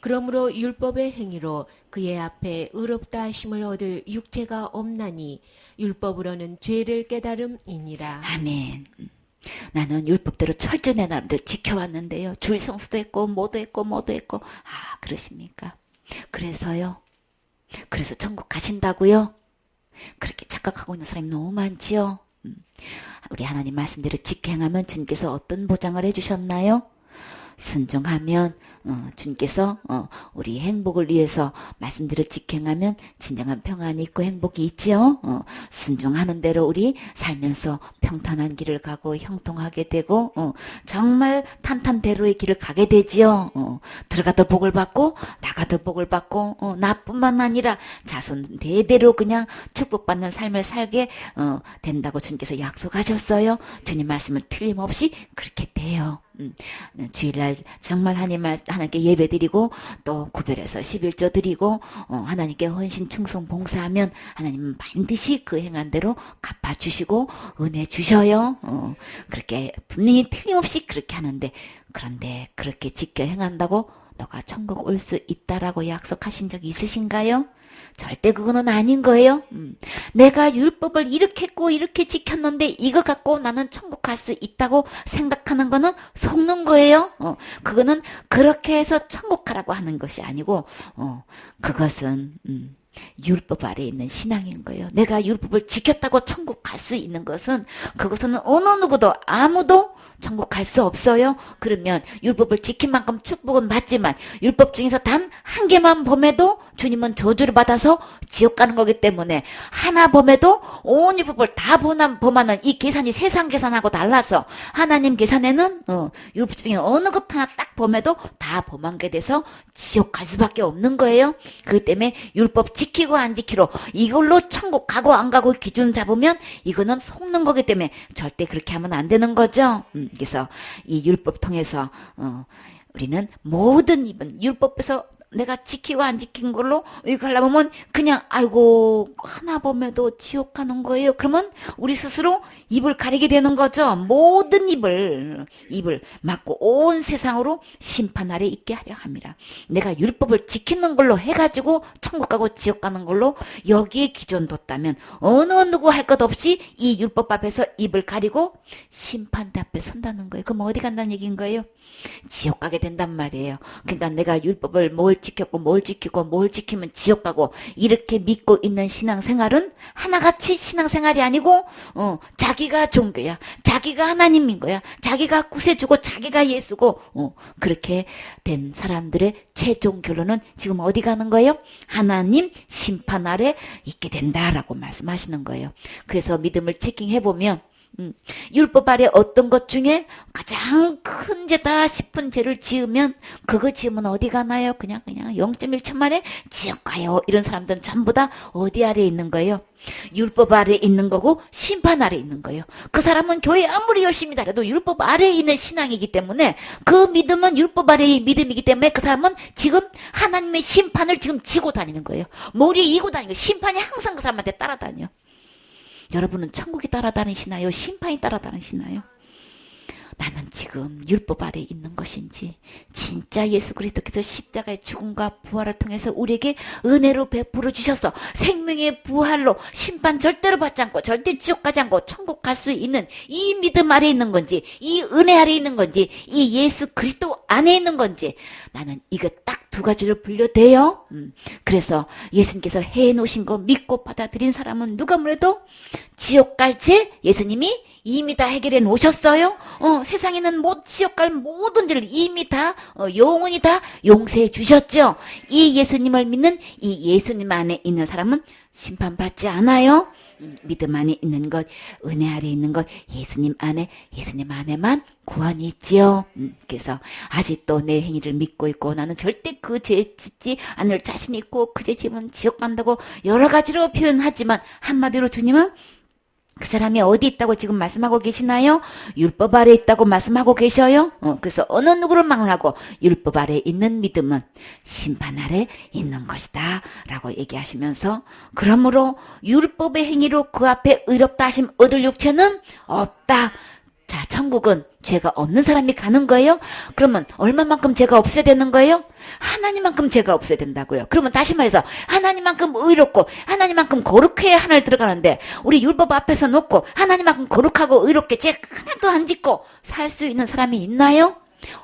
그러므로 율법의 행위로 그의 앞에 의롭다 하심을 얻을 육체가 없나니 율법으로는 죄를 깨달음이니라. 아멘. 나는 율법대로 철저히 내 나름대로 지켜왔는데요. 주일 성수도 했고 뭐도 했고 그러십니까? 그래서요. 그래서 천국 가신다고요? 그렇게 착각하고 있는 사람이 너무 많지요. 우리 하나님 말씀대로 직행하면 주님께서 어떤 보장을 해주셨나요? 순종하면 주님께서 우리 행복을 위해서 말씀대로 직행하면 진정한 평안이 있고 행복이 있지요. 순종하는 대로 우리 살면서 평탄한 길을 가고 형통하게 되고 정말 탄탄대로의 길을 가게 되지요. 들어가도 복을 받고 나가도 복을 받고 나뿐만 아니라 자손 대대로 그냥 축복받는 삶을 살게 된다고 주님께서 약속하셨어요. 주님 말씀을 틀림없이 그렇게 돼요. 주일날 정말 하나님께 예배드리고 또 구별해서 11조 드리고 하나님께 헌신 충성 봉사하면 하나님은 반드시 그 행한 대로 갚아주시고 은혜 주셔요. 그렇게 분명히 틀림없이 그렇게 하는데, 그런데 그렇게 지켜 행한다고 너가 천국 올 수 있다라고 약속하신 적 있으신가요? 절대 그거는 아닌 거예요. 내가 율법을 이렇게 했고 이렇게 지켰는데 이거 갖고 나는 천국 갈 수 있다고 생각하는 거는 속는 거예요. 그거는 그렇게 해서 천국 가라고 하는 것이 아니고 그것은 율법 아래에 있는 신앙인 거예요. 내가 율법을 지켰다고 천국 갈 수 있는 것은, 그것은 어느 누구도 아무도 천국 갈 수 없어요. 그러면 율법을 지킨 만큼 축복은 받지만 율법 중에서 단 한 개만 범해도 주님은 저주를 받아서 지옥 가는 거기 때문에, 하나 범해도 온 율법을 다 범하는 이 계산이 세상 계산하고 달라서 하나님 계산에는 율법 중에 어느 것 하나 딱 범해도 다 범한 게 돼서 지옥 갈 수밖에 없는 거예요. 그렇기 때문에 율법 지키고 안 지키로 이걸로 천국 가고 안 가고 기준 잡으면 이거는 속는 거기 때문에 절대 그렇게 하면 안 되는 거죠. 그래서 이 율법 통해서 우리는 모든 입은 율법에서 내가 지키고 안 지킨 걸로 이거 하려고 하면 그냥 아이고 하나 보면도 지옥 가는 거예요. 그러면 우리 스스로 입을 가리게 되는 거죠. 모든 입을 막고 온 세상으로 심판 아래 있게 하려 합니다. 내가 율법을 지키는 걸로 해가지고 천국 가고 지옥 가는 걸로 여기에 기존 뒀다면 어느 누구 할 것 없이 이 율법 앞에서 입을 가리고 심판대 앞에 선다는 거예요. 그럼 어디 간다는 얘기인 거예요? 지옥 가게 된단 말이에요. 그러니까 내가 율법을 뭘 지켰고 뭘 지키고 뭘 지키면 지옥 가고 이렇게 믿고 있는 신앙생활은 하나같이 신앙생활이 아니고 자기가 종교야. 자기가 하나님인 거야. 자기가 구세주고 자기가 예수고 그렇게 된 사람들의 최종 결론은 지금 어디 가는 거예요? 하나님 심판 아래 있게 된다라고 말씀하시는 거예요. 그래서 믿음을 체킹해보면 율법 아래 어떤 것 중에 가장 큰 죄다 싶은 죄를 지으면 그거 지으면 어디 가나요? 그냥 0.1초 만에 지옥 가요. 이런 사람들은 전부 다 어디 아래 있는 거예요? 율법 아래 있는 거고 심판 아래 있는 거예요. 그 사람은 교회 아무리 열심히 다녀도 율법 아래에 있는 신앙이기 때문에, 그 믿음은 율법 아래의 믿음이기 때문에 그 사람은 지금 하나님의 심판을 지금 지고 다니는 거예요. 머리에 이고 다니는 거예요. 심판이 항상 그 사람한테 따라다녀. 여러분은 천국이 따라다니시나요? 심판이 따라다니시나요? 나는 지금 율법 아래 있는 것인지, 진짜 예수 그리스도께서 십자가의 죽음과 부활을 통해서 우리에게 은혜로 베풀어 주셔서 생명의 부활로 심판 절대로 받지 않고 절대 지옥 가지 않고 천국 갈 수 있는 이 믿음 아래 있는 건지, 이 은혜 아래 있는 건지, 이 예수 그리스도 안에 있는 건지, 나는 이거 딱 두 가지를 분류돼요. 그래서 예수님께서 해놓으신 거 믿고 받아들인 사람은 누가 뭐래도 지옥 갈지 예수님이 이미 다 해결해 놓으셨어요. 세상에는 지옥 갈 모든 죄를 이미 다 영원히 다 용서해 주셨죠. 이 예수님을 믿는 이 예수님 안에 있는 사람은 심판받지 않아요. 믿음 안에 있는 것, 은혜 아래 있는 것, 예수님 안에만 구원이 있지요. 그래서 아직도 내 행위를 믿고 있고 나는 절대 그 죄 짓지 않을 자신이 있고 그 죄 지으면 지옥 간다고 여러 가지로 표현하지만, 한마디로 주님은 그 사람이 어디 있다고 지금 말씀하고 계시나요? 율법 아래 있다고 말씀하고 계셔요. 그래서 어느 누구를 막론하고 율법 아래 있는 믿음은 심판 아래 있는 것이다 라고 얘기하시면서, 그러므로 율법의 행위로 그 앞에 의롭다 하심 얻을 육체는 없다. 자, 천국은 죄가 없는 사람이 가는 거예요? 그러면 얼마만큼 죄가 없어야 되는 거예요? 하나님만큼 죄가 없어야 된다고요. 그러면 다시 말해서 하나님만큼 의롭고 하나님만큼 거룩해야 하늘 들어가는데, 우리 율법 앞에서 놓고 하나님만큼 거룩하고 의롭게 죄 하나도 안 짓고 살 수 있는 사람이 있나요?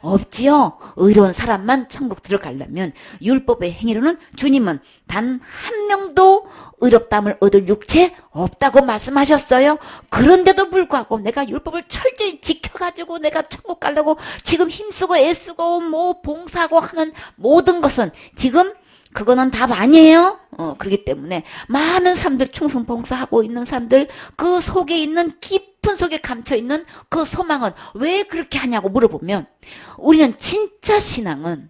없지요. 의로운 사람만 천국 들어가려면 율법의 행위로는 주님은 단 한 명도 의롭다함을 얻을 육체 없다고 말씀하셨어요. 그런데도 불구하고 내가 율법을 철저히 지켜가지고 내가 천국 가려고 지금 힘쓰고 애쓰고 뭐 봉사하고 하는 모든 것은 지금 그거는 답 아니에요. 그렇기 때문에 많은 사람들 충성 봉사하고 있는 사람들 그 속에 있는 깊은 속에 감춰 있는 그 소망은 왜 그렇게 하냐고 물어보면 우리는 진짜 신앙은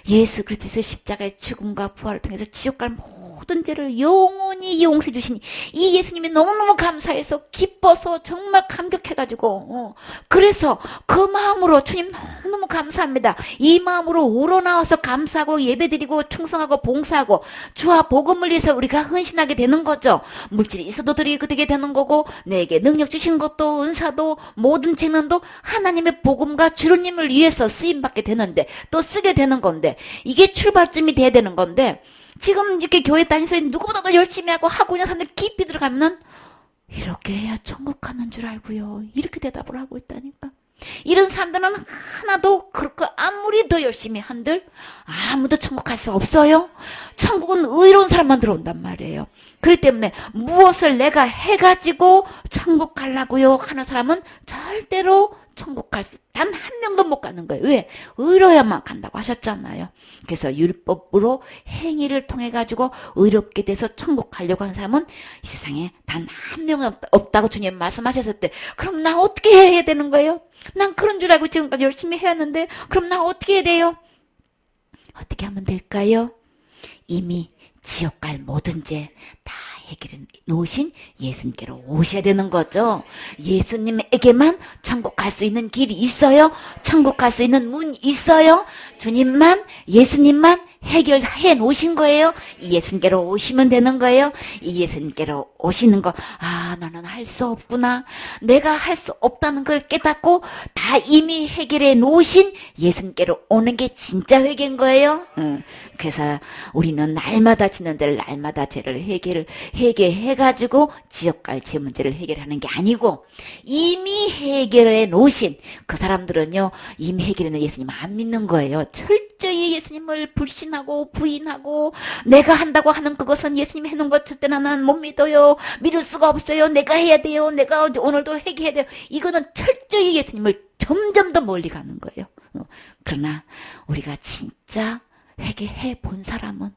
예수 그리스도의 십자가의 죽음과 부활을 통해서 지옥 갈 모든 죄를 영원히 용서해 주신 이 예수님이 너무너무 감사해서 기뻐서 정말 감격해가지고 그래서 그 마음으로 주님 너무너무 감사합니다. 이 마음으로 우러나와서 감사하고 예배드리고 충성하고 봉사하고 주와 복음을 위해서 우리가 헌신하게 되는 거죠. 물질이 있어도 드리게 되는 거고 내게 능력 주신 것도 은사도 모든 재능도 하나님의 복음과 주님을 위해서 쓰임받게 되는데 또 쓰게 되는 건데 이게 출발점이 돼야 되는 건데 지금 이렇게 교회 다니면서 누구보다도 열심히 하고 있는 사람들 깊이 들어가면은 이렇게 해야 천국 가는 줄 알고요. 이렇게 대답을 하고 있다니까. 이런 사람들은 하나도 그렇게 아무리 더 열심히 한들 아무도 천국 갈 수 없어요. 천국은 의로운 사람만 들어온단 말이에요. 그렇기 때문에 무엇을 내가 해가지고 천국 가려고요 하는 사람은 절대로 천국 갈 수 단 한 명도 못 가는 거예요. 왜? 의로야만 간다고 하셨잖아요. 그래서 율법으로 행위를 통해 가지고 의롭게 돼서 천국 가려고 하는 사람은 이 세상에 단 한 명은 없다고 주님 말씀하셨을 때 그럼 나 어떻게 해야 되는 거예요? 난 그런 줄 알고 지금까지 열심히 해왔는데 그럼 나 어떻게 해야 돼요? 어떻게 하면 될까요? 이미 지옥 갈 모든 죄 다 해결해 놓으신 예수님께로 오셔야 되는 거죠. 예수님에게만 천국 갈 수 있는 길이 있어요. 천국 갈 수 있는 문이 있어요. 주님만 예수님만 해결해 놓으신 거예요. 이 예수님께로 오시면 되는 거예요. 이 예수님께로 오시는 거 나는 할 수 없구나. 내가 할 수 없다는 걸 깨닫고 다 이미 해결해 놓으신 예수님께로 오는 게 진짜 회개인 거예요. 그래서 우리는 날마다 지는 데를 날마다 죄를 해결해가지고 지옥 갈 죄 문제를 해결하는 게 아니고 이미 해결해 놓으신 그 사람들은요 이미 해결해 놓은 예수님 안 믿는 거예요. 철저히 예수님을 불신하고 부인하고 내가 한다고 하는 그것은 예수님이 해놓은 것 절대 나는 못 믿어요. 믿을 수가 없어요. 내가 해야 돼요. 내가 오늘도 회개해야 돼요. 이거는 철저히 예수님을 점점 더 멀리 가는 거예요. 그러나 우리가 진짜 회개해 본 사람은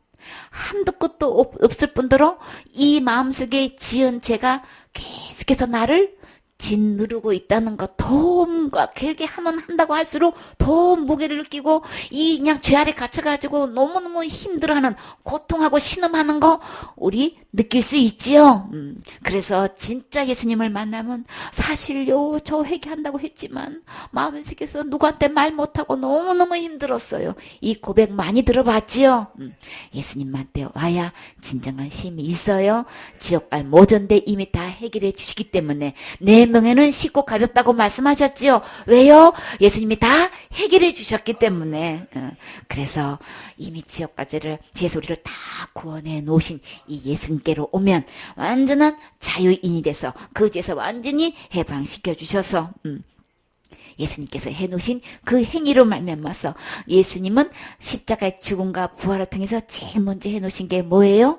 한도 끝도 없을 뿐더러 이 마음속에 지은 죄가 계속해서 나를 짓누르고 있다는 것, 도움과 그렇게 하면 한다고 할수록 더 무게를 느끼고 이 그냥 죄 아래 갇혀가지고 너무너무 힘들어하는 고통하고 신음하는 거 우리 느낄 수 있지요. 그래서 진짜 예수님을 만나면 사실요 저 회개한다고 했지만 마음속에서 누구한테 말 못하고 너무너무 힘들었어요. 이 고백 많이 들어봤지요. 예수님한테 와야 진정한 힘이 있어요. 지옥 갈 모든 데 이미 다 해결해 주시기 때문에 내 명예는 쉽고 가볍다고 말씀하셨지요. 왜요? 예수님이 다 해결해 주셨기 때문에. 그래서 이미 지옥까지를 죄소리를 다 구원해 놓으신 이 예수님께로 오면 완전한 자유인이 돼서 그 죄에서 완전히 해방시켜 주셔서 예수님께서 해놓으신 그 행위로 말미암아서 예수님은 십자가의 죽음과 부활을 통해서 제일 먼저 해놓으신 게 뭐예요?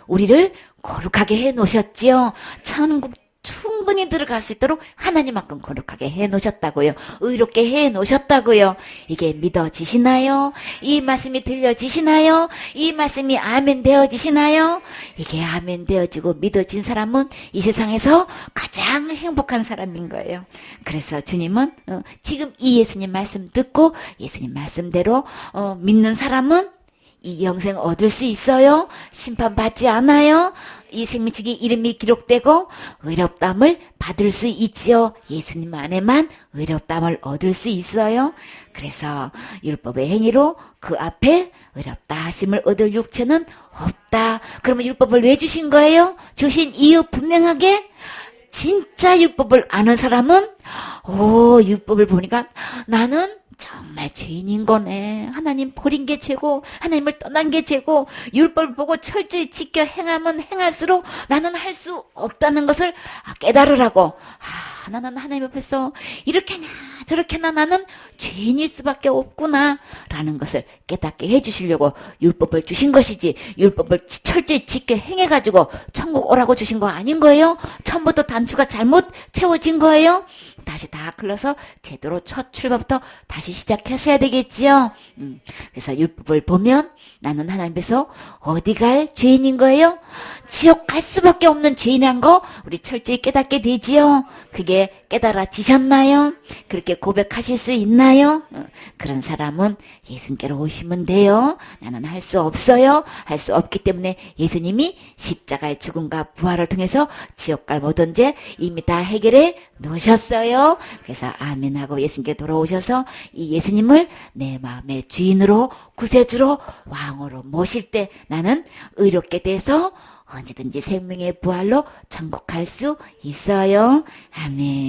우리를 거룩하게 해놓으셨지요. 천국 충분히 들어갈 수 있도록 하나님만큼 거룩하게 해놓으셨다고요. 의롭게 해놓으셨다고요. 이게 믿어지시나요? 이 말씀이 들려지시나요? 이 말씀이 아멘 되어지시나요? 이게 아멘 되어지고 믿어진 사람은 이 세상에서 가장 행복한 사람인 거예요. 그래서 주님은 지금 이 예수님 말씀 듣고 예수님 말씀대로 믿는 사람은 이 영생 얻을 수 있어요. 심판받지 않아요. 이 생명책에 이름이 기록되고 의롭다함을 받을 수 있지요. 예수님 안에만 의롭다함을 얻을 수 있어요. 그래서 율법의 행위로 그 앞에 의롭다 하심을 얻을 육체는 없다. 그러면 율법을 왜 주신 거예요? 주신 이유 분명하게 진짜 율법을 아는 사람은 율법을 보니까 나는 정말 죄인인 거네. 하나님 버린 게 죄고 하나님을 떠난 게 죄고 율법을 보고 철저히 지켜 행하면 행할수록 나는 할 수 없다는 것을 깨달으라고. 나는 하나님 앞에서 이렇게나 저렇게나 나는 죄인일 수밖에 없구나 라는 것을 깨닫게 해주시려고 율법을 주신 것이지, 율법을 철저히 지켜 행해가지고 천국 오라고 주신 거 아닌 거예요? 처음부터 단추가 잘못 채워진 거예요? 다시 다 클러서 제대로 첫 출발부터 다시 시작하셔야 되겠지요. 그래서 율법을 보면 나는 하나님께서 어디 갈 죄인인 거예요? 지옥 갈 수밖에 없는 죄인이란 거 우리 철저히 깨닫게 되지요. 그게 깨달아지셨나요? 그렇게 고백하실 수 있나요? 그런 사람은 예수님께로 오시면 돼요. 나는 할 수 없어요. 할 수 없기 때문에 예수님이 십자가의 죽음과 부활을 통해서 지옥 갈 모든 죄 이미 다 해결해 놓으셨어요. 그래서 아멘하고 예수님께 돌아오셔서 이 예수님을 내 마음의 주인으로, 구세주로, 왕으로 모실 때 나는 의롭게 돼서 언제든지 생명의 부활로 천국 갈 수 있어요. 아멘.